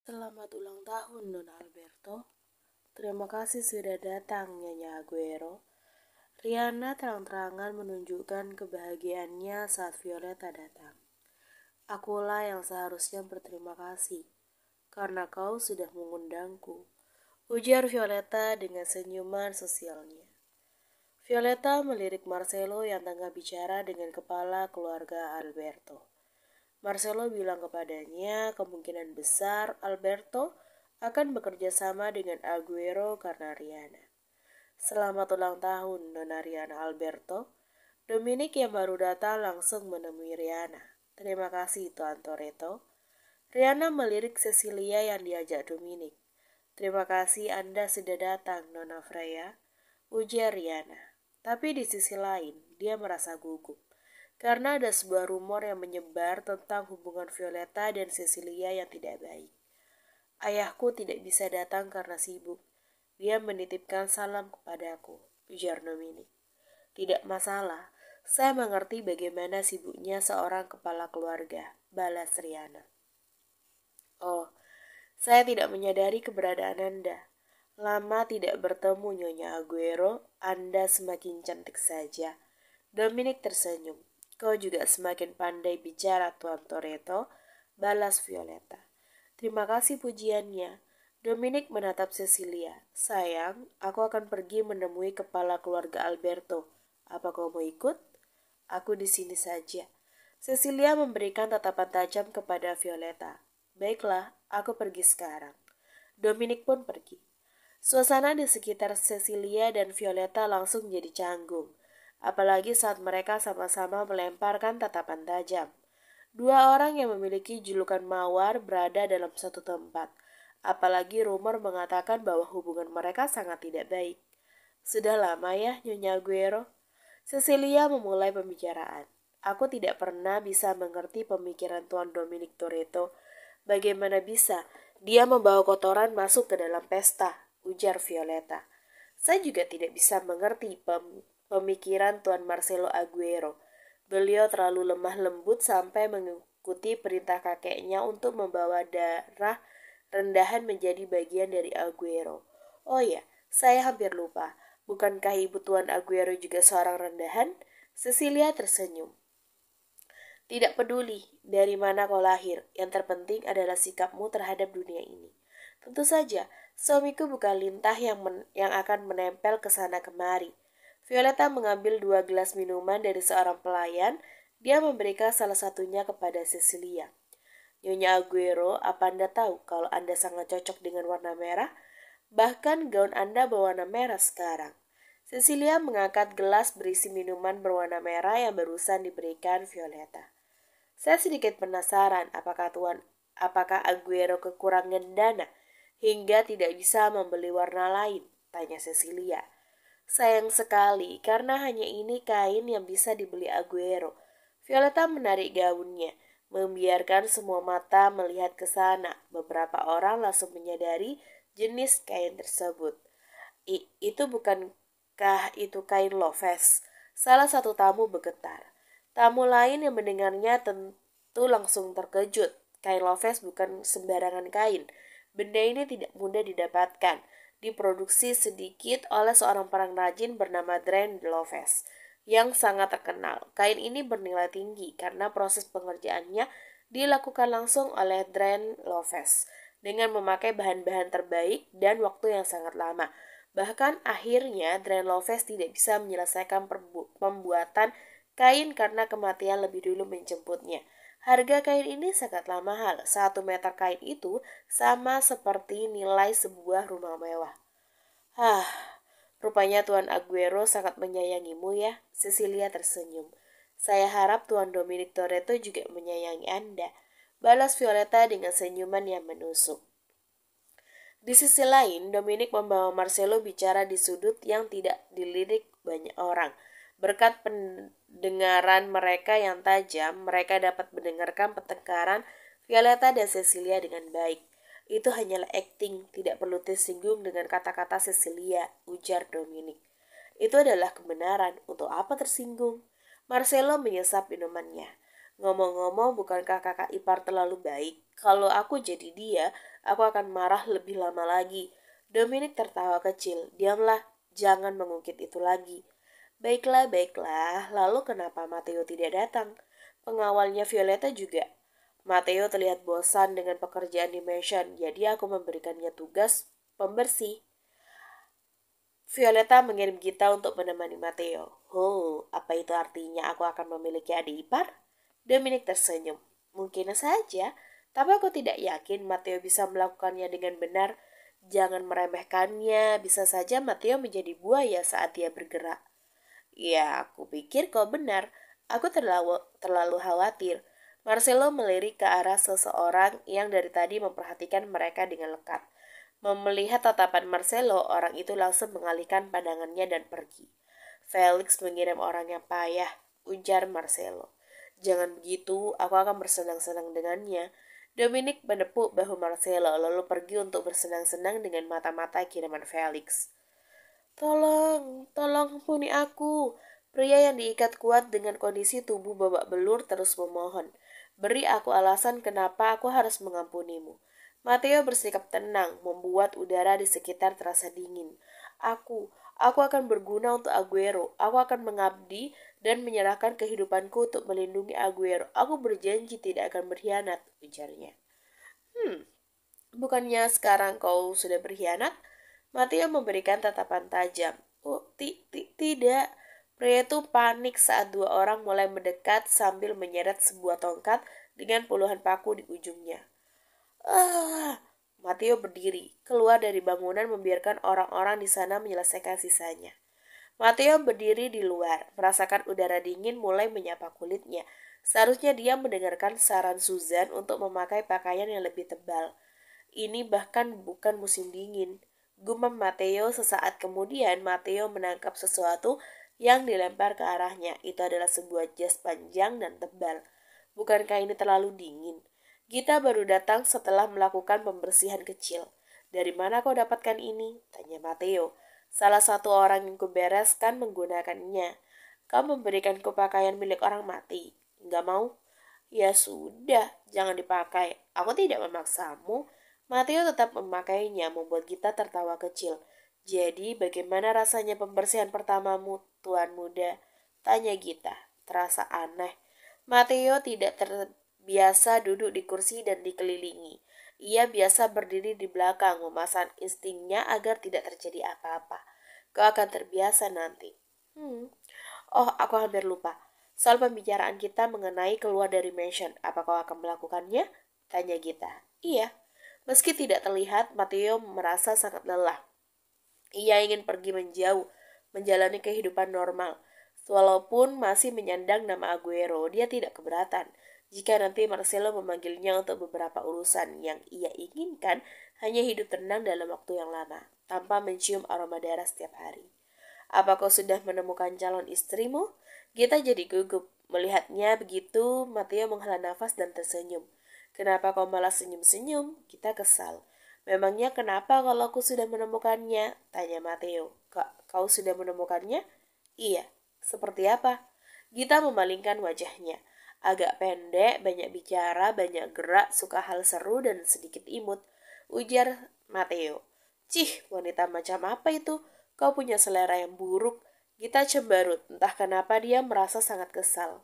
Selamat ulang tahun, Don Alberto. Terima kasih sudah datang, Nyonya Aguero. Rihanna terang-terangan menunjukkan kebahagiaannya saat Violeta datang. Akulah yang seharusnya berterima kasih, karena kau sudah mengundangku, ujar Violeta dengan senyuman sosialnya. Violeta melirik Marcelo yang tengah bicara dengan kepala keluarga Alberto. Marcelo bilang kepadanya kemungkinan besar Alberto akan bekerja sama dengan Aguero karena Rihanna. Selamat ulang tahun, Nona Rihanna Alberto. Dominic yang baru datang langsung menemui Rihanna. Terima kasih, Tuan Toretto. Rihanna melirik Cecilia yang diajak Dominic. Terima kasih Anda sudah datang, Nona Freya, ujar Rihanna. Tapi di sisi lain, dia merasa gugup. Karena ada sebuah rumor yang menyebar tentang hubungan Violeta dan Cecilia yang tidak baik. Ayahku tidak bisa datang karena sibuk. Dia menitipkan salam kepadaku, ujar Dominic. Tidak masalah, saya mengerti bagaimana sibuknya seorang kepala keluarga, balas Rihanna. Oh, saya tidak menyadari keberadaan Anda. Lama tidak bertemu, Nyonya Aguero. Anda semakin cantik saja. Dominic tersenyum. Kau juga semakin pandai bicara, Tuan Toretto, balas Violeta. Terima kasih pujiannya. Dominic menatap Cecilia. Sayang, aku akan pergi menemui kepala keluarga Alberto. Apa kau mau ikut? Aku di sini saja. Cecilia memberikan tatapan tajam kepada Violeta. Baiklah, aku pergi sekarang. Dominic pun pergi. Suasana di sekitar Cecilia dan Violeta langsung jadi canggung. Apalagi saat mereka sama-sama melemparkan tatapan tajam. Dua orang yang memiliki julukan mawar berada dalam satu tempat. Apalagi rumor mengatakan bahwa hubungan mereka sangat tidak baik. Sudah lama ya, Nyonya Aguero? Cecilia memulai pembicaraan. Aku tidak pernah bisa mengerti pemikiran Tuan Dominic Toretto. Bagaimana bisa dia membawa kotoran masuk ke dalam pesta, ujar Violeta. Saya juga tidak bisa mengerti pemikiran Tuan Marcelo Aguero. Beliau terlalu lemah lembut sampai mengikuti perintah kakeknya untuk membawa darah rendahan menjadi bagian dari Aguero. Oh ya, saya hampir lupa. Bukankah ibu Tuan Aguero juga seorang rendahan? Cecilia tersenyum. Tidak peduli dari mana kau lahir, yang terpenting adalah sikapmu terhadap dunia ini. Tentu saja, suamiku bukan lintah yang akan menempel ke sana kemari. Violeta mengambil 2 gelas minuman dari seorang pelayan. Dia memberikan salah satunya kepada Cecilia. Nyonya Aguero, apa Anda tahu kalau Anda sangat cocok dengan warna merah? Bahkan gaun Anda berwarna merah sekarang. Cecilia mengangkat gelas berisi minuman berwarna merah yang barusan diberikan Violeta. Saya sedikit penasaran apakah Aguero kekurangan dana hingga tidak bisa membeli warna lain, tanya Cecilia. Sayang sekali karena hanya ini kain yang bisa dibeli Aguero. Violeta menarik gaunnya, membiarkan semua mata melihat ke sana. Beberapa orang langsung menyadari jenis kain tersebut. Itu bukankah itu kain Loves? Salah satu tamu bergetar. Tamu lain yang mendengarnya tentu langsung terkejut. Kain Loves bukan sembarangan kain. Benda ini tidak mudah didapatkan. Diproduksi sedikit oleh seorang pengrajin bernama Dren Loves yang sangat terkenal. Kain ini bernilai tinggi karena proses pengerjaannya dilakukan langsung oleh Dren Loves dengan memakai bahan-bahan terbaik dan waktu yang sangat lama. Bahkan akhirnya Dren Loves tidak bisa menyelesaikan pembuatan kain karena kematian lebih dulu menjemputnya. Harga kain ini sangatlah mahal. 1 meter kain itu sama seperti nilai sebuah rumah mewah. Rupanya Tuan Aguero sangat menyayangimu ya, Cecilia tersenyum. Saya harap Tuan Dominic Toretto juga menyayangi Anda, balas Violeta dengan senyuman yang menusuk. Di sisi lain, Dominic membawa Marcelo bicara di sudut yang tidak dilirik banyak orang. Berkat pendengaran mereka yang tajam, mereka dapat mendengarkan pertengkaran Violeta dan Cecilia dengan baik. Itu hanyalah acting, tidak perlu tersinggung dengan kata-kata Cecilia, ujar Dominic. Itu adalah kebenaran, untuk apa tersinggung? Marcelo menyesap minumannya. Ngomong-ngomong, bukankah kakak ipar terlalu baik? Kalau aku jadi dia, aku akan marah lebih lama lagi. Dominic tertawa kecil. Diamlah, jangan mengungkit itu lagi. Baiklah, baiklah. Lalu kenapa Matteo tidak datang? Pengawalnya Violetta juga. Matteo terlihat bosan dengan pekerjaan di mansion, jadi aku memberikannya tugas pembersih. Violetta mengirim kita untuk menemani Matteo. Oh, apa itu artinya aku akan memiliki adik ipar? Dominic tersenyum. Mungkin saja, tapi aku tidak yakin Matteo bisa melakukannya dengan benar. Jangan meremehkannya, bisa saja Matteo menjadi buaya saat dia bergerak. Ya, aku pikir kau benar. Aku terlalu khawatir. Marcelo melirik ke arah seseorang yang dari tadi memperhatikan mereka dengan lekat. Melihat tatapan Marcelo, orang itu langsung mengalihkan pandangannya dan pergi. Felix mengirim orang yang payah, ujar Marcelo. Jangan begitu, aku akan bersenang-senang dengannya. Dominic menepuk bahu Marcelo lalu pergi untuk bersenang-senang dengan mata-mata kiriman Felix. Tolong ampuni aku. Pria yang diikat kuat dengan kondisi tubuh babak belur terus memohon. Beri aku alasan kenapa aku harus mengampunimu. Matteo bersikap tenang, membuat udara di sekitar terasa dingin. Aku akan berguna untuk Aguero. Aku akan mengabdi dan menyerahkan kehidupanku untuk melindungi Aguero. Aku berjanji tidak akan berkhianat, ujarnya. Bukannya sekarang kau sudah berkhianat? Matteo memberikan tatapan tajam. Oh, tidak. Pria itu panik saat dua orang mulai mendekat sambil menyeret sebuah tongkat dengan puluhan paku di ujungnya. Matteo berdiri, keluar dari bangunan membiarkan orang-orang di sana menyelesaikan sisanya. Matteo berdiri di luar, merasakan udara dingin mulai menyapa kulitnya. Seharusnya dia mendengarkan saran Susan untuk memakai pakaian yang lebih tebal. Ini bahkan bukan musim dingin. Gumam Matteo sesaat kemudian Matteo menangkap sesuatu yang dilempar ke arahnya. Itu adalah sebuah jas panjang dan tebal. Bukankah ini terlalu dingin? Gita baru datang setelah melakukan pembersihan kecil. Dari mana kau dapatkan ini? Tanya Matteo. Salah satu orang yang kubereskan menggunakannya. Kau memberikanku pakaian milik orang mati. Enggak mau? Ya sudah, jangan dipakai. Aku tidak memaksamu. Matteo tetap memakainya, membuat Gita tertawa kecil. Jadi, bagaimana rasanya pembersihan pertamamu, Tuan Muda? Tanya Gita. Terasa aneh. Matteo tidak terbiasa duduk di kursi dan dikelilingi. Ia biasa berdiri di belakang, memasang instingnya agar tidak terjadi apa-apa. Kau akan terbiasa nanti. Oh, aku hampir lupa. Soal pembicaraan kita mengenai keluar dari mansion, apa kau akan melakukannya? Tanya Gita. Iya. Meski tidak terlihat, Matteo merasa sangat lelah. Ia ingin pergi menjauh, menjalani kehidupan normal. Walaupun masih menyandang nama Aguero, dia tidak keberatan. Jika nanti Marcelo memanggilnya untuk beberapa urusan yang ia inginkan, hanya hidup tenang dalam waktu yang lama, tanpa mencium aroma darah setiap hari. Apa kau sudah menemukan calon istrimu? Gita jadi gugup. Melihatnya begitu, Matteo menghela nafas dan tersenyum. Kenapa kau malah senyum-senyum? Kita kesal. Memangnya kenapa kalau aku sudah menemukannya? Tanya Matteo. Kau sudah menemukannya? Iya. Seperti apa? Gita memalingkan wajahnya. Agak pendek, banyak bicara, banyak gerak, suka hal seru dan sedikit imut. Ujar Matteo. Cih, wanita macam apa itu? Kau punya selera yang buruk. Gita cemberut, entah kenapa dia merasa sangat kesal.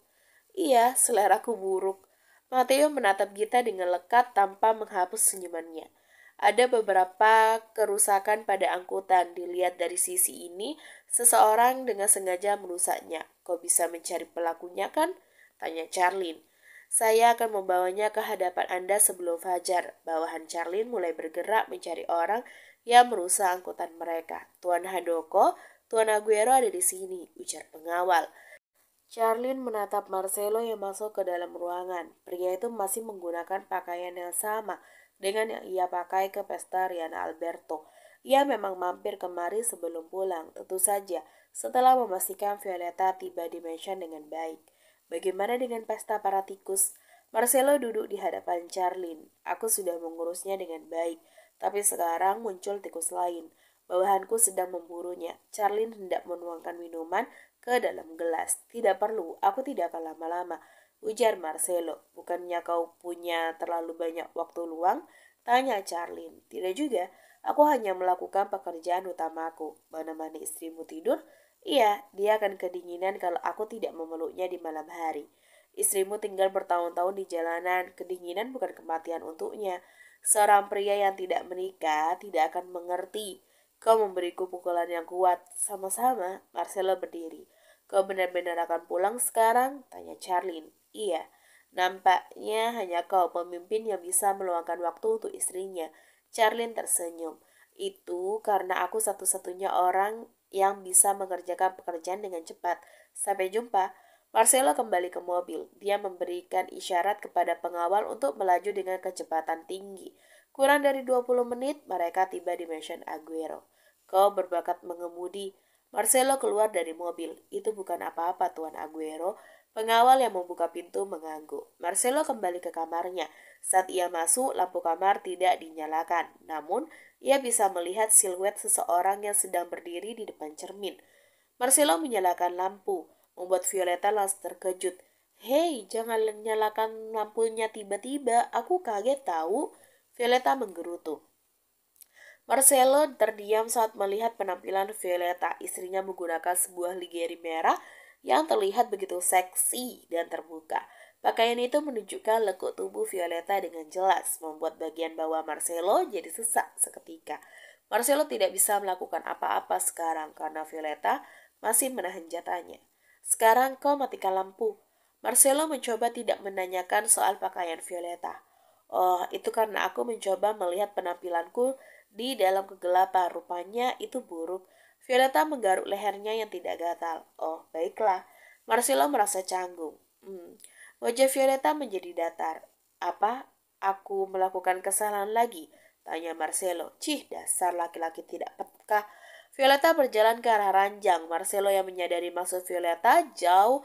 Iya, seleraku buruk. Matteo menatap Gita dengan lekat tanpa menghapus senyumannya. Ada beberapa kerusakan pada angkutan. Dilihat dari sisi ini, seseorang dengan sengaja merusaknya. Kau bisa mencari pelakunya kan? Tanya Charlene. Saya akan membawanya ke hadapan Anda sebelum fajar. Bawahan Charlene mulai bergerak mencari orang yang merusak angkutan mereka. Tuan Handoko, Tuan Aguero ada di sini, ujar pengawal. Charlene menatap Marcelo yang masuk ke dalam ruangan. Pria itu masih menggunakan pakaian yang sama dengan yang ia pakai ke pesta Riana Alberto. Ia memang mampir kemari sebelum pulang, tentu saja setelah memastikan Violetta tiba di mansion dengan baik. Bagaimana dengan pesta para tikus? Marcelo duduk di hadapan Charlene. Aku sudah mengurusnya dengan baik, tapi sekarang muncul tikus lain. Bawahanku sedang memburunya. Charlene hendak menuangkan minuman ke dalam gelas. Tidak perlu, aku tidak akan lama-lama, ujar Marcelo. Bukannya kau punya terlalu banyak waktu luang? Tanya Charlene. Tidak juga, aku hanya melakukan pekerjaan utamaku. Menemani istrimu tidur? Iya, dia akan kedinginan kalau aku tidak memeluknya di malam hari. Istrimu tinggal bertahun-tahun di jalanan, kedinginan bukan kematian untuknya. Seorang pria yang tidak menikah tidak akan mengerti. Kau memberiku pukulan yang kuat. Sama-sama, Marcelo berdiri. Kau benar-benar akan pulang sekarang? Tanya Charlene. Iya. Nampaknya hanya kau pemimpin yang bisa meluangkan waktu untuk istrinya. Charlene tersenyum. Itu karena aku satu-satunya orang yang bisa mengerjakan pekerjaan dengan cepat. Sampai jumpa. Marcelo kembali ke mobil. Dia memberikan isyarat kepada pengawal untuk melaju dengan kecepatan tinggi. Kurang dari 20 menit, mereka tiba di Mansion Aguero. Kau berbakat mengemudi. Marcelo keluar dari mobil. Itu bukan apa-apa, Tuan Aguero. Pengawal yang membuka pintu mengangguk. Marcelo kembali ke kamarnya. Saat ia masuk, lampu kamar tidak dinyalakan. Namun, ia bisa melihat siluet seseorang yang sedang berdiri di depan cermin. Marcelo menyalakan lampu, membuat Violeta langsung terkejut. Hei, jangan nyalakan lampunya tiba-tiba. Aku kaget tahu. Violeta menggerutu. Marcelo terdiam saat melihat penampilan Violeta. Istrinya menggunakan sebuah ligeri merah yang terlihat begitu seksi dan terbuka. Pakaian itu menunjukkan lekuk tubuh Violeta dengan jelas, membuat bagian bawah Marcelo jadi sesak seketika. Marcelo tidak bisa melakukan apa-apa sekarang karena Violeta masih menahan jatahnya. Sekarang kau matikan lampu. Marcelo mencoba tidak menanyakan soal pakaian Violeta. Oh, itu karena aku mencoba melihat penampilanku di dalam kegelapan. Rupanya itu buruk. Violeta menggaruk lehernya yang tidak gatal. Oh, baiklah. Marcelo merasa canggung. Wajah Violeta menjadi datar. Apa? Aku melakukan kesalahan lagi? Tanya Marcelo. Cih, dasar laki-laki tidak peka. Violeta berjalan ke arah ranjang. Marcelo yang menyadari maksud Violeta jauh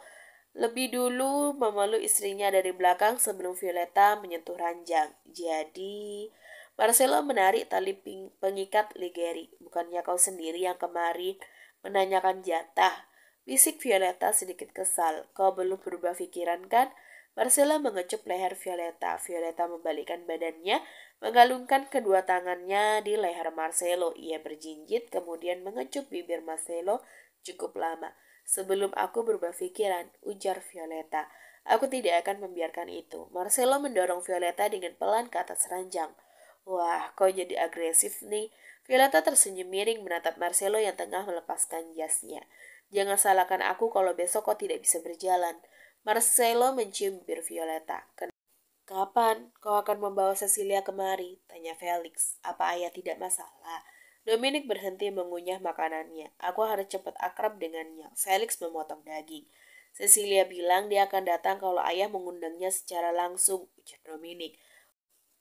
lebih dulu memeluk istrinya dari belakang sebelum Violeta menyentuh ranjang. Jadi, Marcelo menarik tali pengikat Ligeri. Bukannya kau sendiri yang kemarin menanyakan jatah? Bisik Violeta sedikit kesal. Kau belum berubah pikiran kan? Marcelo mengecup leher Violeta. Violeta membalikkan badannya, menggalungkan kedua tangannya di leher Marcelo. Ia berjinjit, kemudian mengecup bibir Marcelo cukup lama. Sebelum aku berubah pikiran, ujar Violeta. Aku tidak akan membiarkan itu. Marcelo mendorong Violeta dengan pelan ke atas ranjang. Wah, kau jadi agresif nih. Violeta tersenyum miring menatap Marcelo yang tengah melepaskan jasnya. Jangan salahkan aku kalau besok kau tidak bisa berjalan. Marcelo mencium bibir Violeta. Kapan kau akan membawa Cecilia kemari? Tanya Felix. Apa ayah tidak masalah? Dominic berhenti mengunyah makanannya. Aku harus cepat akrab dengannya. Felix memotong daging. Cecilia bilang dia akan datang kalau ayah mengundangnya secara langsung, ujar Dominic.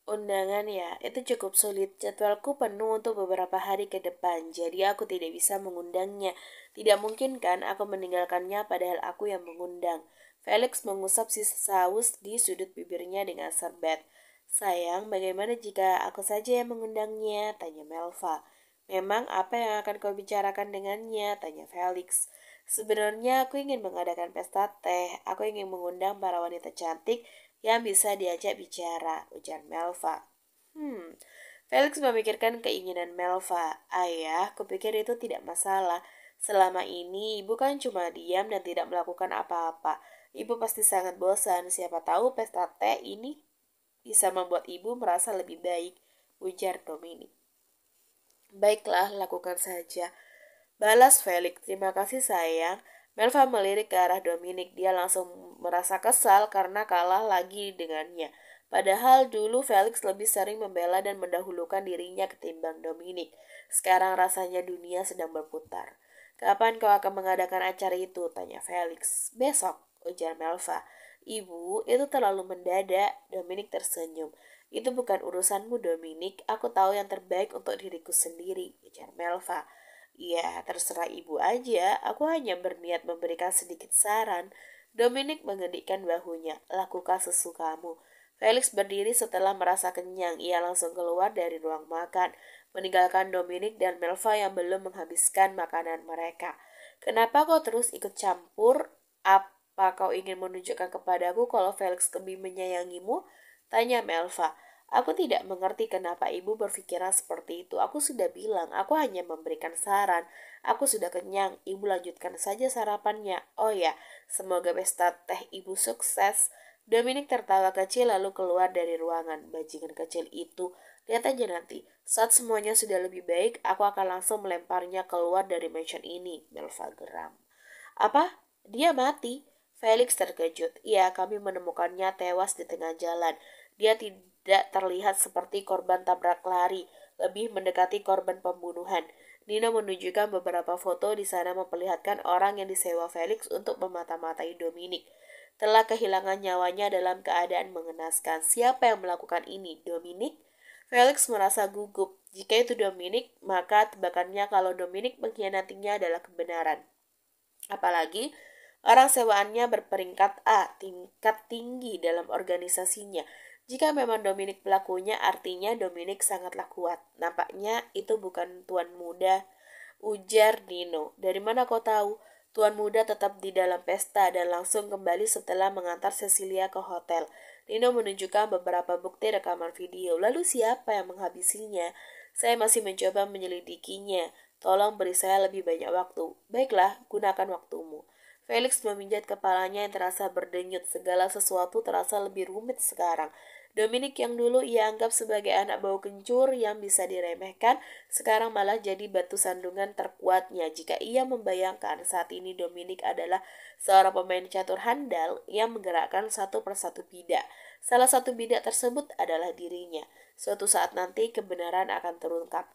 Undangan ya, itu cukup sulit. Jadwalku penuh untuk beberapa hari ke depan, jadi aku tidak bisa mengundangnya. Tidak mungkin kan aku meninggalkannya padahal aku yang mengundang. Felix mengusap sisa saus di sudut bibirnya dengan serbet. Sayang, bagaimana jika aku saja yang mengundangnya? Tanya Melva. Memang apa yang akan kau bicarakan dengannya? Tanya Felix. Sebenarnya aku ingin mengadakan pesta teh. Aku ingin mengundang para wanita cantik yang bisa diajak bicara, ujar Melva. Felix memikirkan keinginan Melva. Ayah, kupikir itu tidak masalah. Selama ini ibu kan cuma diam dan tidak melakukan apa-apa. Ibu pasti sangat bosan. Siapa tahu pesta teh ini bisa membuat ibu merasa lebih baik, ujar Dominic. Baiklah, lakukan saja. Balas Felix, terima kasih sayang. Melva melirik ke arah Dominic. Dia langsung merasa kesal karena kalah lagi dengannya. Padahal dulu Felix lebih sering membela dan mendahulukan dirinya ketimbang Dominic. Sekarang rasanya dunia sedang berputar. Kapan kau akan mengadakan acara itu? Tanya Felix. Besok, ujar Melva. Ibu, itu terlalu mendadak. Dominic tersenyum. Itu bukan urusanmu, Dominic. Aku tahu yang terbaik untuk diriku sendiri, ujar Melva. Ya, terserah ibu aja. Aku hanya berniat memberikan sedikit saran. Dominic mengendikkan bahunya. Lakukan sesukamu. Felix berdiri setelah merasa kenyang. Ia langsung keluar dari ruang makan, meninggalkan Dominic dan Melva yang belum menghabiskan makanan mereka. Kenapa kau terus ikut campur? Apa kau ingin menunjukkan kepadaku kalau Felix lebih menyayangimu? Tanya Melva. Aku tidak mengerti kenapa ibu berpikiran seperti itu. Aku sudah bilang, aku hanya memberikan saran. Aku sudah kenyang, ibu lanjutkan saja sarapannya. Oh ya, semoga pesta teh ibu sukses. Dominic tertawa kecil lalu keluar dari ruangan. Bajingan kecil itu, lihat aja nanti. Saat semuanya sudah lebih baik, aku akan langsung melemparnya keluar dari mansion ini. Melva geram. Apa? Dia mati? Felix terkejut. Iya, kami menemukannya tewas di tengah jalan. Dia tidak terlihat seperti korban tabrak lari, lebih mendekati korban pembunuhan. Nino menunjukkan beberapa foto di sana memperlihatkan orang yang disewa Felix untuk memata-matai Dominic. Telah kehilangan nyawanya dalam keadaan mengenaskan. Siapa yang melakukan ini? Dominic? Felix merasa gugup. Jika itu Dominic, maka tebakannya kalau Dominic mengkhianatinya adalah kebenaran. Apalagi orang sewaannya berperingkat A, tingkat tinggi dalam organisasinya. Jika memang Dominic pelakunya, artinya Dominic sangatlah kuat. Nampaknya itu bukan tuan muda, ujar Nino. Dari mana kau tahu? Tuan muda tetap di dalam pesta dan langsung kembali setelah mengantar Cecilia ke hotel. Nino menunjukkan beberapa bukti rekaman video. Lalu siapa yang menghabisinya? Saya masih mencoba menyelidikinya. Tolong beri saya lebih banyak waktu. Baiklah, gunakan waktumu. Felix memijat kepalanya yang terasa berdenyut. Segala sesuatu terasa lebih rumit sekarang. Dominic yang dulu ia anggap sebagai anak bau kencur yang bisa diremehkan, sekarang malah jadi batu sandungan terkuatnya. Jika ia membayangkan saat ini Dominic adalah seorang pemain catur handal yang menggerakkan satu persatu bidak. Salah satu bidak tersebut adalah dirinya. Suatu saat nanti kebenaran akan terungkap.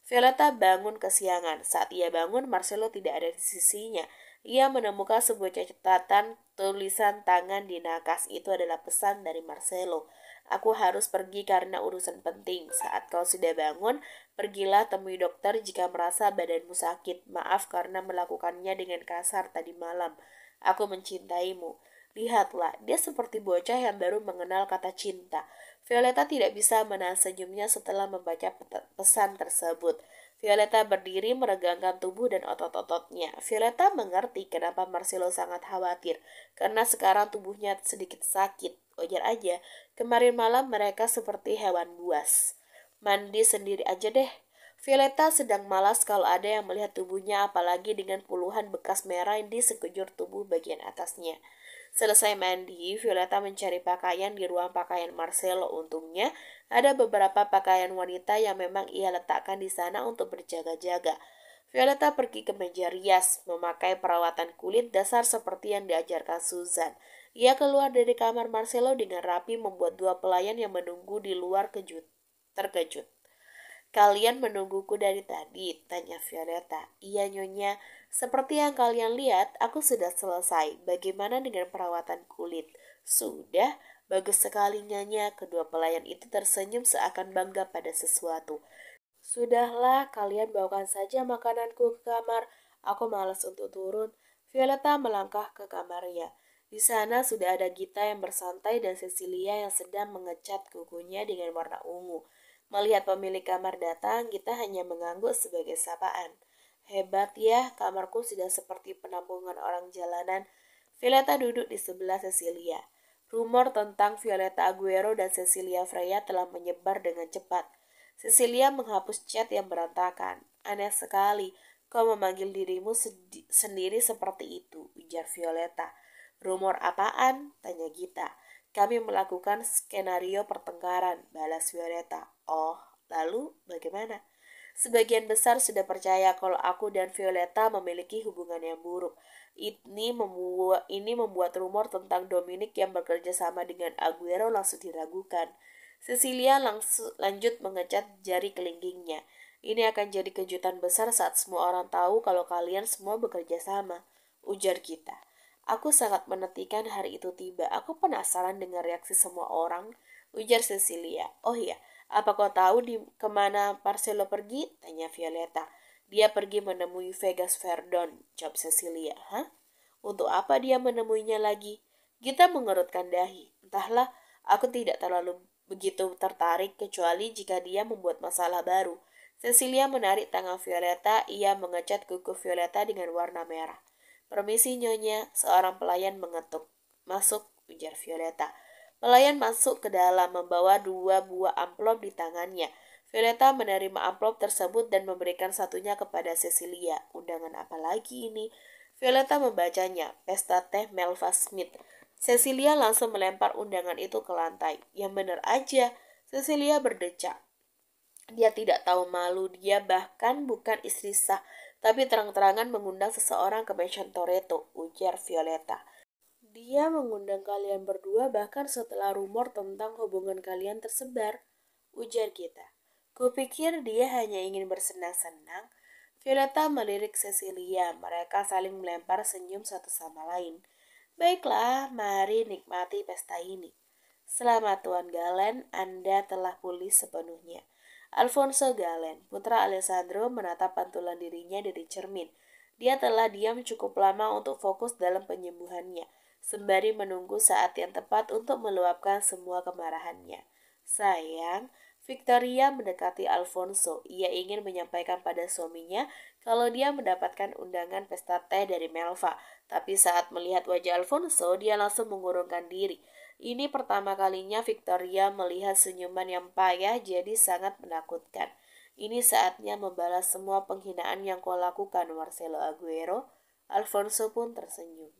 Violeta bangun kesiangan. Saat ia bangun, Marcelo tidak ada di sisinya. Ia menemukan sebuah catatan tulisan tangan di nakas. Itu adalah pesan dari Marcelo. Aku harus pergi karena urusan penting. Saat kau sudah bangun, pergilah temui dokter jika merasa badanmu sakit. Maaf karena melakukannya dengan kasar tadi malam. Aku mencintaimu. Lihatlah, dia seperti bocah yang baru mengenal kata cinta. Violeta tidak bisa menahan senyumnya setelah membaca pesan tersebut. Violeta berdiri meregangkan tubuh dan otot-ototnya. Violeta mengerti kenapa Marcelo sangat khawatir, karena sekarang tubuhnya sedikit sakit. Wajar aja, kemarin malam mereka seperti hewan buas. Mandi sendiri aja deh. Violeta sedang malas kalau ada yang melihat tubuhnya, apalagi dengan puluhan bekas merah di sekujur tubuh bagian atasnya. Selesai mandi, Violeta mencari pakaian di ruang pakaian Marcelo. Untungnya, ada beberapa pakaian wanita yang memang ia letakkan di sana untuk berjaga-jaga. Violeta pergi ke meja rias, memakai perawatan kulit dasar seperti yang diajarkan Susan. Ia keluar dari kamar Marcelo dengan rapi membuat dua pelayan yang menunggu di luar terkejut. Kalian menungguku dari tadi, tanya Violeta. Iya, Nyonya. Seperti yang kalian lihat, aku sudah selesai. Bagaimana dengan perawatan kulit? Sudah, bagus sekali, Nyonya. Kedua pelayan itu tersenyum seakan bangga pada sesuatu. Sudahlah, kalian bawakan saja makananku ke kamar. Aku malas untuk turun. Violeta melangkah ke kamarnya. Di sana sudah ada Gita yang bersantai dan Cecilia yang sedang mengecat kukunya dengan warna ungu. Melihat pemilik kamar datang, Gita hanya mengangguk sebagai sapaan. Hebat ya, kamarku sudah seperti penampungan orang jalanan. Violeta duduk di sebelah Cecilia. Rumor tentang Violeta Aguero dan Cecilia Freya telah menyebar dengan cepat. Cecilia menghapus chat yang berantakan. Aneh sekali, kau memanggil dirimu sendiri seperti itu, ujar Violeta. Rumor apaan? Tanya Gita. Kami melakukan skenario pertengkaran, balas Violeta. Oh, lalu bagaimana? Sebagian besar sudah percaya kalau aku dan Violeta memiliki hubungan yang buruk. Ini membuat rumor tentang Dominic yang bekerja sama dengan Aguero langsung diragukan. Cecilia lanjut mengecat jari kelingkingnya. Ini akan jadi kejutan besar saat semua orang tahu kalau kalian semua bekerja sama, ujar kita. Aku sangat menantikan hari itu tiba. Aku penasaran dengan reaksi semua orang, ujar Cecilia. Oh iya, apa kau tahu kemana Marcelo pergi? Tanya Violeta. Dia pergi menemui Vegas Verdon, jawab Cecilia. Hah? Untuk apa dia menemuinya lagi? Gita mengerutkan dahi. Entahlah, aku tidak terlalu begitu tertarik kecuali jika dia membuat masalah baru. Cecilia menarik tangan Violeta, ia mengecat kuku Violeta dengan warna merah. Permisi Nyonya, seorang pelayan mengetuk. Masuk, ujar Violeta. Pelayan masuk ke dalam membawa 2 buah amplop di tangannya. Violeta menerima amplop tersebut dan memberikan satunya kepada Cecilia. Undangan apa lagi ini? Violeta membacanya, pesta teh Melva Smith. Cecilia langsung melempar undangan itu ke lantai. Yang benar aja, Cecilia berdecak. Dia tidak tahu malu, dia bahkan bukan istri sah, tapi terang-terangan mengundang seseorang ke Mansion Toretto, ujar Violeta. Dia mengundang kalian berdua bahkan setelah rumor tentang hubungan kalian tersebar, ujar kita. Kupikir dia hanya ingin bersenang-senang. Violeta melirik Cecilia, mereka saling melempar senyum satu sama lain. Baiklah, mari nikmati pesta ini. Selamat Tuan Galen, Anda telah pulih sepenuhnya. Alfonso Galen, putra Alessandro, menatap pantulan dirinya dari cermin. Dia telah diam cukup lama untuk fokus dalam penyembuhannya, sembari menunggu saat yang tepat untuk meluapkan semua kemarahannya. Sayang, Victoria mendekati Alfonso. Ia ingin menyampaikan pada suaminya kalau dia mendapatkan undangan pesta teh dari Melva. Tapi saat melihat wajah Alfonso, dia langsung mengurungkan diri. Ini pertama kalinya Victoria melihat senyuman yang payah, jadi sangat menakutkan. Ini saatnya membalas semua penghinaan yang kau lakukan, Marcelo Aguero. Alfonso pun tersenyum.